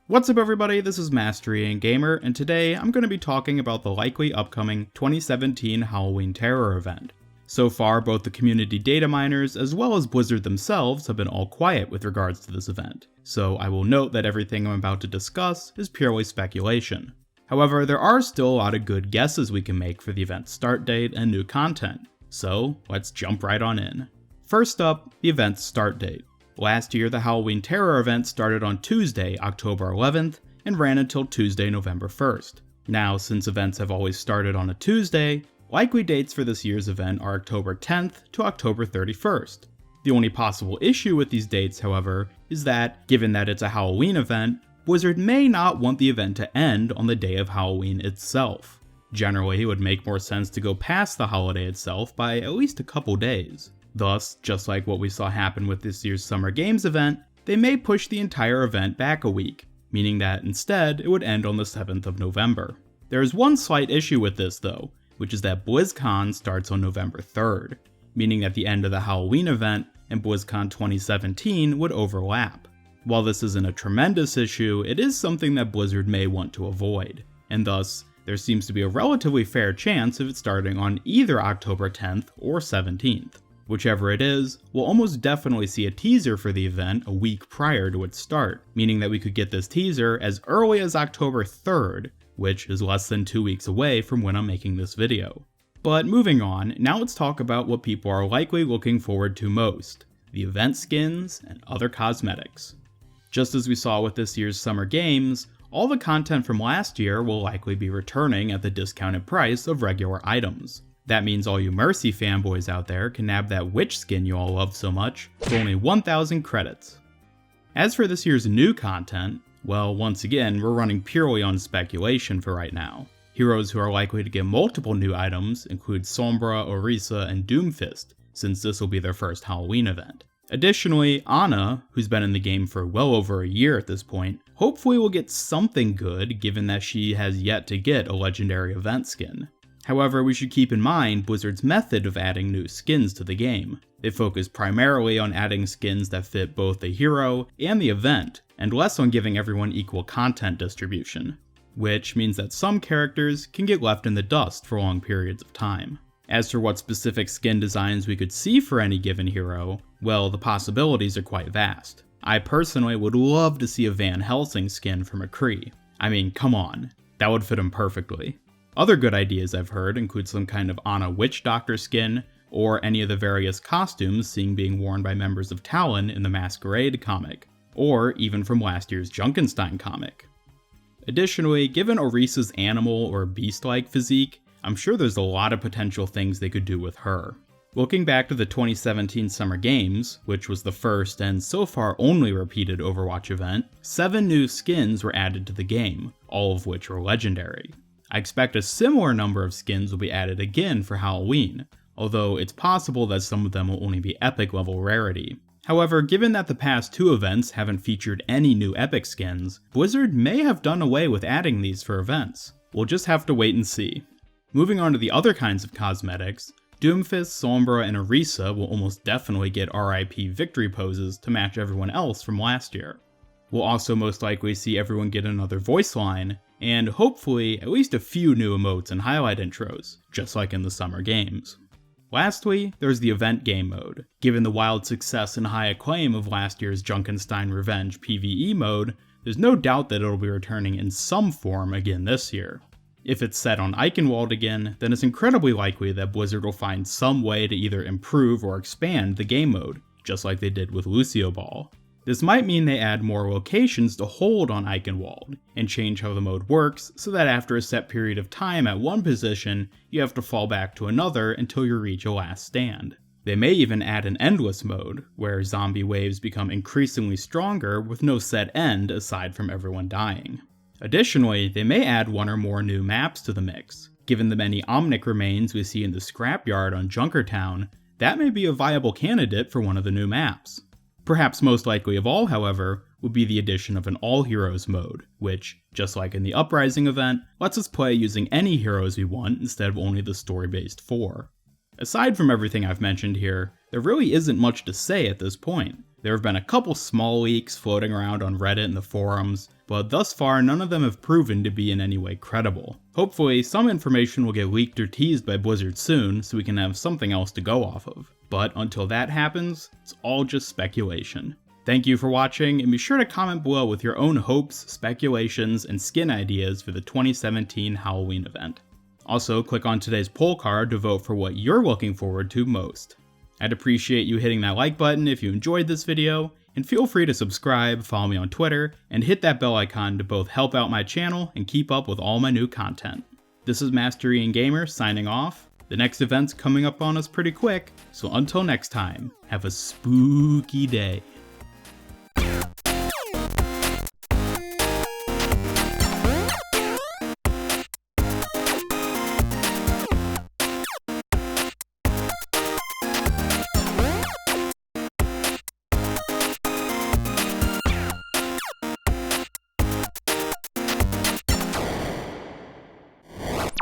What's up everybody, this is Mastery and Gamer, and today I'm going to be talking about the likely upcoming 2017 Halloween Terror event. So far, both the community data miners as well as Blizzard themselves have been all quiet with regards to this event, so I will note that everything I'm about to discuss is purely speculation. However, there are still a lot of good guesses we can make for the event's start date and new content, so let's jump right on in. First up, the event's start date. Last year, the Halloween Terror event started on Tuesday, October 11th, and ran until Tuesday, November 1st. Now, since events have always started on a Tuesday, likely dates for this year's event are October 10th to October 31st. The only possible issue with these dates, however, is that, given that it's a Halloween event, Blizzard may not want the event to end on the day of Halloween itself. Generally, it would make more sense to go past the holiday itself by at least a couple days. Thus, just like what we saw happen with this year's Summer Games event, they may push the entire event back a week, meaning that instead it would end on the 7th of November. There is one slight issue with this though, which is that BlizzCon starts on November 3rd, meaning that the end of the Halloween event and BlizzCon 2017 would overlap. While this isn't a tremendous issue, it is something that Blizzard may want to avoid, and thus, there seems to be a relatively fair chance of it starting on either October 10th or 17th. Whichever it is, we'll almost definitely see a teaser for the event a week prior to its start, meaning that we could get this teaser as early as October 3rd, which is less than 2 weeks away from when I'm making this video. But moving on, now let's talk about what people are likely looking forward to most, the event skins and other cosmetics. Just as we saw with this year's Summer Games, all the content from last year will likely be returning at the discounted price of regular items. That means all you Mercy fanboys out there can nab that witch skin you all love so much for only 1,000 credits. As for this year's new content, well, once again, we're running purely on speculation for right now. Heroes who are likely to get multiple new items include Sombra, Orisa, and Doomfist, since this will be their first Halloween event. Additionally, Ana, who's been in the game for well over a year at this point, hopefully will get something good given that she has yet to get a legendary event skin. However, we should keep in mind Blizzard's method of adding new skins to the game. They focus primarily on adding skins that fit both the hero and the event, and less on giving everyone equal content distribution, which means that some characters can get left in the dust for long periods of time. As for what specific skin designs we could see for any given hero, well, the possibilities are quite vast. I personally would love to see a Van Helsing skin for McCree. I mean, come on, that would fit him perfectly. Other good ideas I've heard include some kind of Ana Witch Doctor skin, or any of the various costumes seen being worn by members of Talon in the Masquerade comic, or even from last year's Junkerstein comic. Additionally, given Orisa's animal or beast-like physique, I'm sure there's a lot of potential things they could do with her. Looking back to the 2017 Summer Games, which was the first and so far only repeated Overwatch event, 7 new skins were added to the game, all of which were legendary. I expect a similar number of skins will be added again for Halloween, although it's possible that some of them will only be epic level rarity. However, given that the past 2 events haven't featured any new epic skins, Blizzard may have done away with adding these for events. We'll just have to wait and see. Moving on to the other kinds of cosmetics, Doomfist, Sombra, and Orisa will almost definitely get RIP victory poses to match everyone else from last year. We'll also most likely see everyone get another voice line, and hopefully at least a few new emotes and highlight intros, just like in the Summer Games. Lastly, there's the event game mode. Given the wild success and high acclaim of last year's Junkerstein Revenge PvE mode, there's no doubt that it'll be returning in some form again this year. If it's set on Eichenwald again, then it's incredibly likely that Blizzard will find some way to either improve or expand the game mode, just like they did with Lucio Ball. This might mean they add more locations to hold on Eichenwald, and change how the mode works so that after a set period of time at one position, you have to fall back to another until you reach a last stand. They may even add an endless mode, where zombie waves become increasingly stronger with no set end aside from everyone dying. Additionally, they may add 1 or more new maps to the mix. Given the many Omnic remains we see in the scrapyard on Junkertown, that may be a viable candidate for one of the new maps. Perhaps most likely of all, however, would be the addition of an all-heroes mode, which, just like in the Uprising event, lets us play using any heroes we want instead of only the story-based 4. Aside from everything I've mentioned here, there really isn't much to say at this point. There have been a couple small leaks floating around on Reddit and the forums, but thus far none of them have proven to be in any way credible. Hopefully some information will get leaked or teased by Blizzard soon so we can have something else to go off of. But until that happens, it's all just speculation. Thank you for watching, and be sure to comment below with your own hopes, speculations, and skin ideas for the 2017 Halloween event. Also, click on today's poll card to vote for what you're looking forward to most. I'd appreciate you hitting that like button if you enjoyed this video, and feel free to subscribe, follow me on Twitter, and hit that bell icon to both help out my channel and keep up with all my new content. This is Mastery and Gamer signing off. The next event's coming up on us pretty quick, so until next time, have a spooky day.